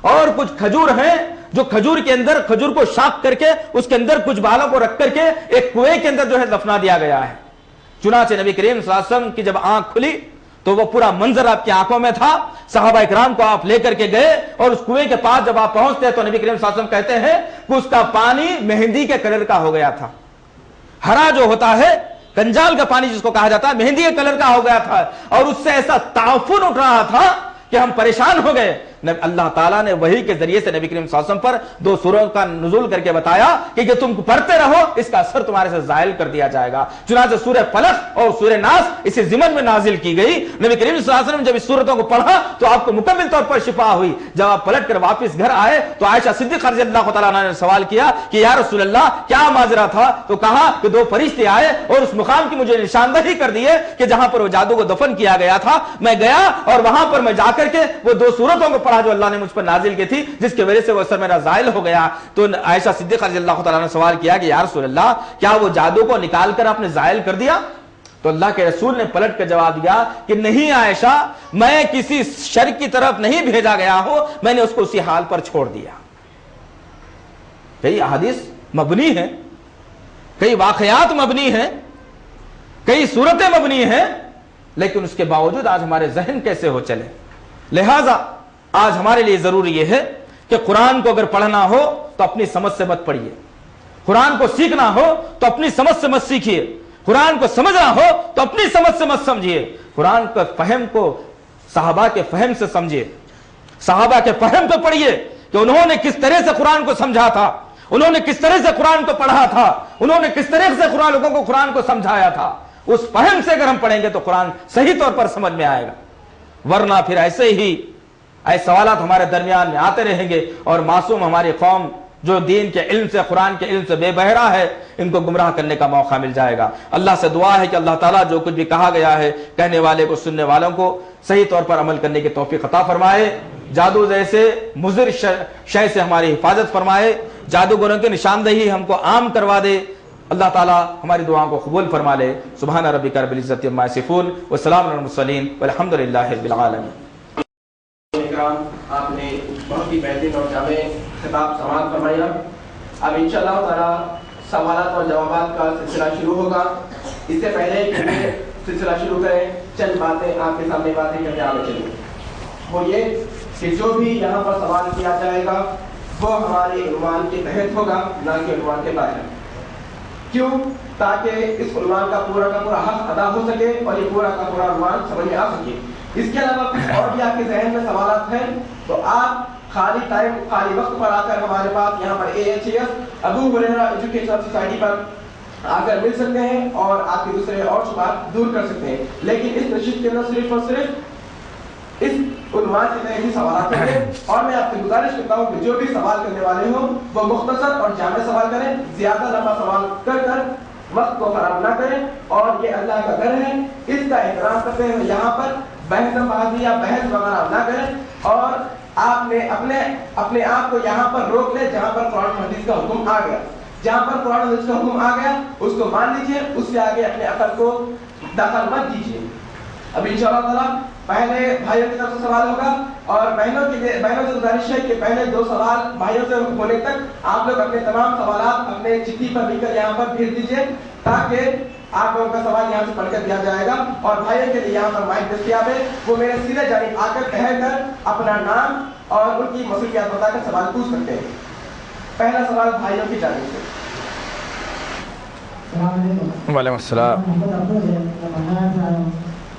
اور کچھ کھجور ہیں جو کھجور کے اندر کھجور کو شاک کر کے اس کے اندر کچھ بالوں کو رکھ کر کے ایک کنویں کے اندر جو ہے دفنا دیا گیا ہے. چنانچہ نبی کریم صلی اللہ علیہ وسلم کی جب آنکھ کھلی تو وہ پورا منظر آپ کی آنکھوں میں تھا. صحابہ اکرام کو آپ لے کر کے گئے اور اس کنویں کے پاس جب آپ پہنچتے تو نبی کریم صلی اللہ علیہ وسلم کہتے ہیں کہ اس کا پانی مہندی کے کلر کا ہو گیا تھا. ہرا جو ہوتا ہے کنجال کا پانی جس کو کہا جاتا ہے مہندی کے کلر کا ہو گیا تھا اور اس سے ایسا تعفن اٹھ رہا تھا کہ ہم پریشان ہو گئے. اللہ تعالیٰ نے وحی کے ذریعے سے نبی کریم صلی اللہ علیہ وسلم پر 2 سوروں کا نزول کر کے بتایا کہ تم پڑھتے رہو اس کا اثر تمہارے سے زائل کر دیا جائے گا. چنانچہ سورہ فلق اور سورہ ناس اسی ضمن میں نازل کی گئی. نبی کریم صلی اللہ علیہ وسلم جب اس سورتوں کو پڑھا تو آپ کو مکمل طور پر شفا ہوئی. جب آپ پلٹ کر واپس گھر آئے تو عائشہ صدیقہ رضی اللہ تعالیٰ عنہا نے سوال کیا کہ یا رسول اللہ کیا ماجرا تھا؟ تو کہا کہ 2 فرشتے آئے اور اس مقام کی مجھے نشاندہی کر دیے کہ جہاں پر وہ جادو کو دفن کیا گیا تھا. میں گیا اور وہاں پر میں جا کر کے وہ 2 سورتوں کو پڑھا جو اللہ نے مجھ پر نازل کی تھی جس کی وجہ سے وہ اثر میرا زائل ہو گیا. تو عائشہ صدیقہ رضی اللہ تعالیٰ نے سوال کیا کہ یا رسول اللہ کیا وہ جادو کو نکال کر آپ نے زائل کر دیا؟ تو اللہ کے رسول نے پلٹ کر جواب دیا کہ نہیں عائشہ، میں کسی شر کی طرف نہیں بھیجا گیا ہوں، میں نے اس کو اسی حال پر چھوڑ دیا. کئی احادیث مبنی ہیں، کئی واقعات مبنی ہیں، کئی صورتیں مبنی ہیں، لیکن اس کے باوجود آج ہمارے ذہن کیسے ہو چلے. لہذا آج ہمارے لیے ضروری یہ ہے کہ قرآن کو اگر پڑھنا ہو تو اپنی سمجھ سے مت پڑھیے، قرآن کو سیکھنا ہو تو اپنی سمجھ سے مت سیکھیے، قرآن کو سمجھنا ہو تو اپنی سمجھ سے مت سمجھیے. قرآن کا فہم کو صحابہ کے فہم سے سمجھیے، صحابہ کے فہم کو پڑھیے کہ انہوں نے کس طرح سے قرآن کو سمجھا تھا، انہوں نے کس طرح سے قرآن کو پڑھا تھا، انہوں نے کس طرح سے لوگوں کو قرآن کو سمجھایا تھا. اس فہم سے اگر ہم پڑھیں گے تو قرآن صحیح طور پر سمجھ میں آئے گا. ورنہ پھر ایسے ہی ایسے سوالات ہمارے درمیان میں آتے رہیں گے اور معصوم ہماری قوم جو دین کے علم سے قرآن کے علم سے بے بہرا ہے ان کو گمراہ کرنے کا موقع مل جائے گا. اللہ سے دعا ہے کہ اللہ تعالیٰ جو کچھ بھی کہا گیا ہے کہنے والے کو سننے والوں کو صحیح طور پر عمل کرنے کی توفیق عطا فرمائے. جادو جیسے مضر شے سے ہماری حفاظت فرمائے، جادوگروں کی نشاندہی ہم کو عام کروا دے. اللہ تعالیٰ ہماری دعاؤں کو قبول فرما لے. سبحان ربک رب العزت عما یصفون وسلام علی المرسلین والحمد للہ رب العالمین. آپ نے بہت ہی بہترین اور جامع خطاب سماعت فرمایا. اب انشاءاللہ تعالی سوالات اور جوابات کا سلسلہ شروع ہوگا. اس سے پہلے کہ سلسلہ شروع کریں چند باتیں آپ کے سامنے باتیں کرتے آگے چلیں. وہ یہ کہ جو بھی یہاں پر سوال کیا جائے گا وہ ہمارے عنوان کے تحت ہوگا، نہ کہ عنوان کے باہر. کیوں؟ تاکہ اس عنوان کا پورا حق ادا ہو سکے اور یہ پورا کا پورا عنوان سمجھ میں آ سکے. اس کے علاوہ اور بھی آپ کے ذہن میں سوالات ہیں تو آپ خالی وقت پر آ کر ہمارے پاس یہاں پر AHS ابو ہریرہ ایجوکیشنل سوسائٹی پر آ کر مل سکتے ہیں اور آپ کے دوسرے اور شبہات دور کر سکتے ہیں. لیکن اس نشست کے اندر صرف اور صرف اس عنوان کے تحت ہی سوالات ہوں گے اور میں آپ سے گزارش کرتا ہوں کہ جو بھی سوال کرنے والے ہوں وہ مختصر اور جامع سوال کریں، زیادہ لمبا سوال کر وقت کو خراب نہ کریں. اور یہ اللہ کا گھر ہے، اس کا احترام کرتے ہیں. یہاں پر بحث بازی یا بحث وغیرہ نہ کریں اور آپ نے اپنے آپ کو یہاں پر روک لیں جہاں پر قرآن و حدیث کا حکم آ گیا. جہاں پر قرآن و حدیث کا حکم آ گیا اس کو مان لیجئے، اس سے آگے اپنے عقل کو دخل مت دیجیے. اب انشاءاللہ تعالیٰ پہلے بھائیوں کی طرف سے سوال ہوگا اور بہنوں سے گزارش ہے کہ پہلے 2 سوال بھائیوں سے ہونے تک آپ لوگ اپنے تمام سوالات اپنے چٹھی پر لکھ کر یہاں پر بھیج دیجیے تاکہ آپ لوگوں کا سوال یہاں سے پڑھ کر دیا جائے گا. اور بھائیوں کے لیے یہاں پر مائک دستیاب ہے، وہ میرے سیدھے جانب آ کر ٹھہر کر اپنا نام اور ان کی مصروفیات بتا کر سوال پوچھ سکتے ہیں. پہلا سوال بھائیوں کی جانب سے. وعلیکم السلام.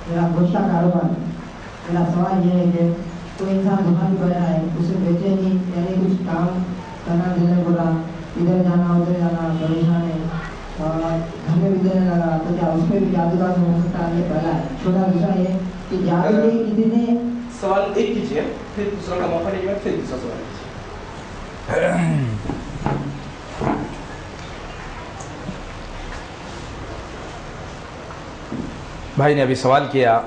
میرا گوشت کا کاروبار ہے. میرا سوال یہ ہے کہ کوئی انسان دکان پر آیا ہے، اسے بیچے نہیں یعنی کچھ کام کرنا دل میں بولا، ادھر جانا ادھر جانا پریشان ہے اور گھر میں بھی دینے لگا تو کیا اس پہ بھی جادو کا ہو سکتا ہے؟ یہ پہلا ہے. چھوٹا دوسرا یہ کہ جادو کے کتنے سوال ایک کیجیے پھر دوسرا کا موقع نہیں پھر دوسرا سوال کیجیے. بھائی نے ابھی سوال کیا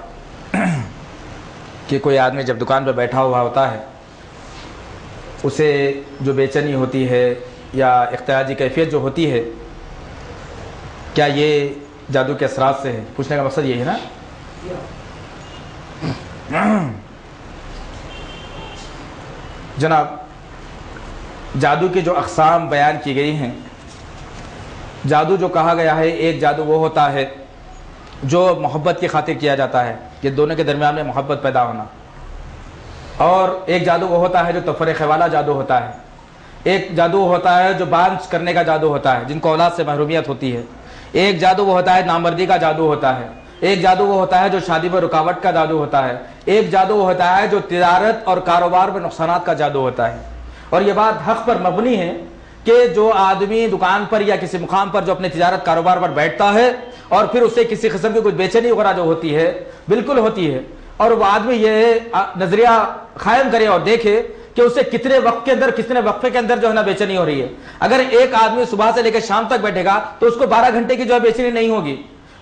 کہ کوئی آدمی جب دکان پہ بیٹھا ہوا ہوتا ہے اسے جو بے چینی ہوتی ہے یا اختیاجی کیفیت جو ہوتی ہے کیا یہ جادو کے اثرات سے ہے؟ پوچھنے کا مقصد یہی ہے نا. जनाब, जादू की जो अक़साम बयान की गई हैं, जादू जो कहा गया है, एक जादू वो होता है जो मोहब्बत की खातिर किया जाता है, ये दोनों के दरमियान में मोहब्बत पैदा होना, और एक जादू वो होता है जो तफरीक़ वाला जादू होता है, एक जादू होता है जो बांझ करने का जादू होता है, जिनको औलाद से महरूमियत होती है, एक जादू वो होता है नामर्दी का जादू होता है, एक जादू वो होता है जो शादी में रुकावट का जादू होता है, एक जादू वो होता है जो तिजारत और कारोबार में नुकसानात का जादू होता है। और ये बात हक़ पर मबनी है कि जो आदमी दुकान पर या किसी मुकाम पर जो अपने तिजारत कारोबार पर बैठता है और फिर उससे किसी किस्म की कुछ बेचैनी वगैरह जो होती है, बिल्कुल होती है, और वो आदमी ये नजरिया कायम करे और देखे कि उससे कितने वक्त के अंदर, कितने वक्फे के अंदर जो है ना बेचैनी हो रही है। अगर एक आदमी सुबह से लेकर शाम तक बैठेगा तो उसको 12 घंटे की जो है बेचैनी नहीं होगी,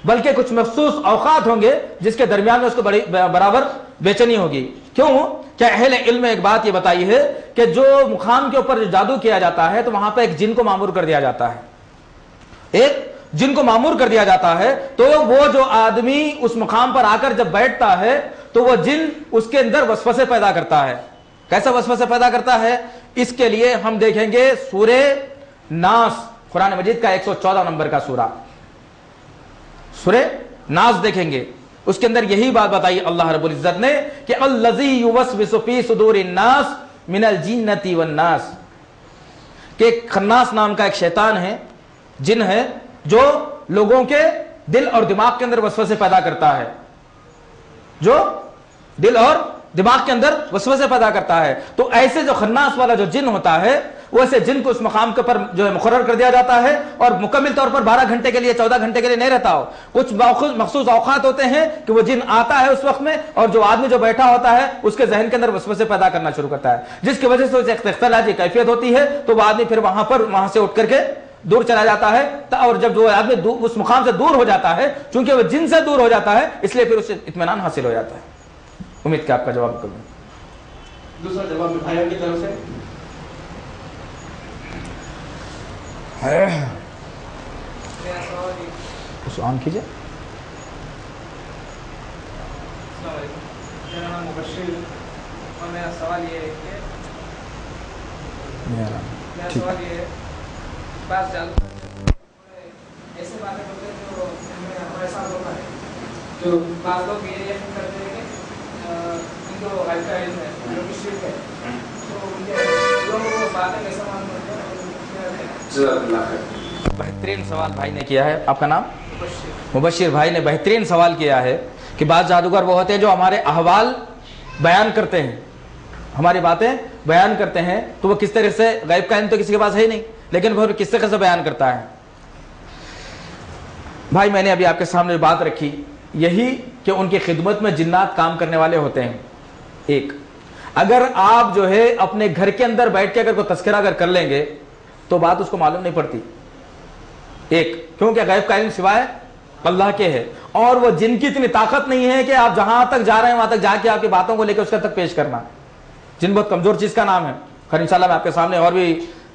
बल्कि कुछ मखसूस औकात होंगे जिसके दरमियान में उसको बड़ी बराबर बेचैनी होगी। क्यों? क्या अहले इल्म में एक बात ये बताई है कि जो मुकाम के ऊपर जो जादू किया जाता है तो वहां पर एक जिन को मामूर कर दिया जाता है, एक जिन को मामूर कर दिया जाता है, तो वो जो आदमी उस मुकाम पर आकर जब बैठता है तो वो जिन उसके अंदर वसवसे पैदा करता है। कैसा वसवसे पैदा करता है? इसके लिए हम देखेंगे सूरे नास, कुरान मजीद का 114 नंबर का सूरा, सूरे नास देखेंगे, उसके अंदर यही बात बताई अल्लाह रब्बुल इज्जत ने कि अल्लज़ी युवस्विसु फी सुदूरिन नास मिनल जिन्नति वन नास, कि खन्नास नाम का एक शैतान है, जिन है, जो लोगों के दिल और दिमाग के अंदर वसवसे पैदा करता है, जो दिल और दिमाग के अंदर वसवसे पैदा करता है। तो ऐसे जो खन्नास वाला जो जिन होता है, वो ऐसे जिन को उस मकाम के ऊपर जो है मुकर्रर कर दिया जाता है और मुकम्मल तौर पर 12 घंटे के लिए, 14 घंटे के लिए नहीं रहता हो। कुछ मखसूस औकात होते हैं कि वो जिन आता है उस वक्त में, और जो आदमी जो बैठा होता है उसके जहन के अंदर वसवसे पैदा करना शुरू करता है, जिसकी वजह से उसे इख्तिलाजी कैफियत होती है। तो वो आदमी फिर वहां से उठ करके दूर चला जाता है, और जब जो आदमी उस मुकाम से दूर हो जाता है, चूंकि वो जिन से दूर हो जाता है, इसलिए फिर उसे इत्मीनान हासिल हो जाता है। उम्मीद का आपका जवाब करूँ। दूसरा जवाब भाइयों की तरफ से उस ऑन कीजिए। मेरा नाम मुबश्शिर और मेरा सवाल ये है कि मेरा सवाल ये है, बात जादू ऐसे बातें होते हैं जो हमारे साथ होता है, जो बात लोग ये यकीन करते हैं कि इनको गायब का इल्म है, जो कि शिर्क है, तो उनके लोगों को बातें कैसे मालूम होती है? बेहतरीन सवाल भाई ने किया है। आपका नाम? मुबश्शिर भाई ने बेहतरीन सवाल किया है कि बाद जादूगर वो होते हैं जो हमारे अहवाल बयान करते हैं, हमारी बातें बयान करते हैं, तो वो किस तरह से, गायब का इल्म तो किसी के पास है ही नहीं, लेकिन वो किस तरह से बयान करता है। भाई मैंने अभी आपके सामने बात रखी यही कि उनकी खिदमत में जिन्नात काम करने वाले होते हैं। एक, अगर आप जो है अपने घर के अंदर बैठ के अगर कोई तस्करा अगर कर लेंगे तो बात उसको मालूम नहीं पड़ती। एक, क्योंकि गायब का इल्म सिवाय अल्लाह के है, और वो जिनकी इतनी ताकत नहीं है कि आप जहां तक जा रहे हैं वहां तक जाके आपकी बातों को लेकर उसका तक पेश करना। जिन बहुत कमजोर चीज का नाम है। खैर इंशाल्लाह मैं आपके सामने और भी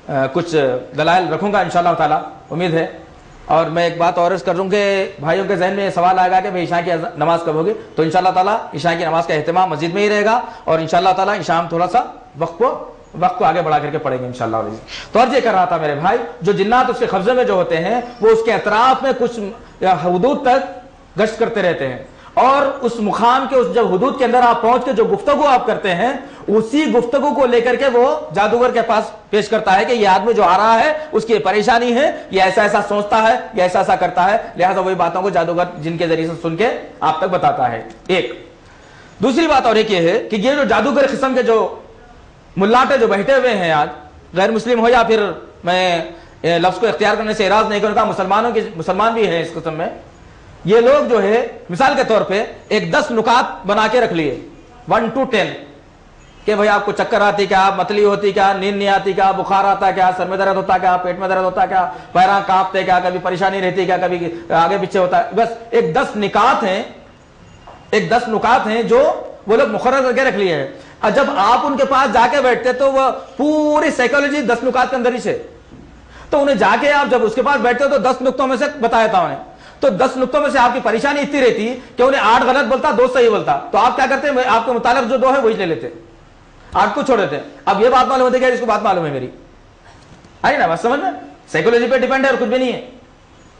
कुछ दलाइल रखूंगा इंशाल्लाह ताला, उम्मीद है। और मैं एक बात और अर्ज कर दूं कि भाइयों के जहन में सवाल आएगा कि भाई ईशा की नमाज कब होगी, तो इंशाल्लाह ताला ईशा की नमाज का एहतमाम मस्जिद में ही रहेगा, और इंशाल्लाह ताला ईशा हम थोड़ा सा वक्त को आगे बढ़ा करके पढ़ेंगे इंशाल्लाह। तो अर्ज ये कर रहा था मेरे भाई, जो जिन्नात उसके कब्जे में जो होते हैं वो उसके अतराफ में कुछ हुदूद तक गश्त करते रहते हैं, और उस मुकाम के उस जब हुदूद के अंदर आप पहुंच के जो गुफ्तगू आप करते हैं, उसी गुफ्तगू को लेकर के वो जादूगर के पास पेश करता है कि ये आदमी जो आ रहा है उसकी परेशानी है, ये ऐसा ऐसा सोचता है, ये ऐसा ऐसा करता है, लिहाजा वही बातों को जादूगर जिनके जरिए से सुन के आप तक बताता है। एक दूसरी बात और एक ये है कि ये जो जादूगर किस्म के जो मुल्लाटे जो बैठे हुए हैं आज, गैर मुस्लिम हो या फिर मैं लफ्ज को इख्तियार करने से इराज नहीं करूंगा, मुसलमान भी हैं इस किस्म में, ये लोग जो है मिसाल के तौर पे एक 10 नुकात बना के रख लिए 1 to 10 कि भाई आपको चक्कर आती क्या, मतली होती क्या, नींद नहीं आती क्या, बुखार आता क्या, सर में दर्द होता क्या, पेट में दर्द होता क्या, पैरा कांपते क्या, कभी परेशानी रहती क्या, कभी आगे पीछे होता है। बस एक 10 निकात हैं, एक 10 नुकात हैं जो वो लोग मुकर्रर करके रख लिए हैं। और जब आप उनके पास जाके बैठते तो वह पूरी साइकोलॉजी 10 नुकात के अंदर ही से, तो उन्हें जाके आप जब उसके पास बैठते हो तो 10 नुक्तों में से बताया था उन्हें, तो 10 नुक्तों में से आपकी परेशानी इतनी रहती कि उन्हें 8 गलत बोलता, 2 सही बोलता, तो आप क्या करते हैं, आपके मुतालिक जो 2 है वही ले लेते। आर्ट को छोड़ देते हैं। अब ये बात मालूम होती है कि इसको बात मालूम है मेरी, आई ना बात समझ में? साइकोलॉजी पे डिपेंड है और कुछ भी नहीं है।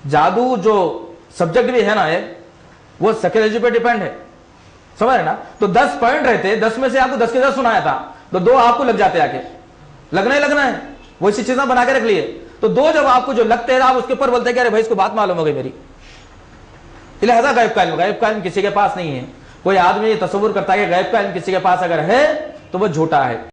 जादू जो सब्जेक्ट भी है ना वो साइकोलॉजी पे डिपेंड है, समझ रहे ना? तो 10 पॉइंट रहते, 10 में से आपको 10 के 10 सुनाया था, तो 2 आपको लग जाते आके, लगना ही लगना है, वैसी चीजें बना के रख लिए। तो 2 जब आपको जो लगते हैं आप उसके ऊपर बोलते हैं कि अरे भाई इसको बात मालूम हो गई मेरी। लिहाजा गायब का इल्म किसी के पास नहीं है। कोई आदमी तस्वुर करता है कि गायब का इल्म किसी के पास अगर है तो वो झूठा है।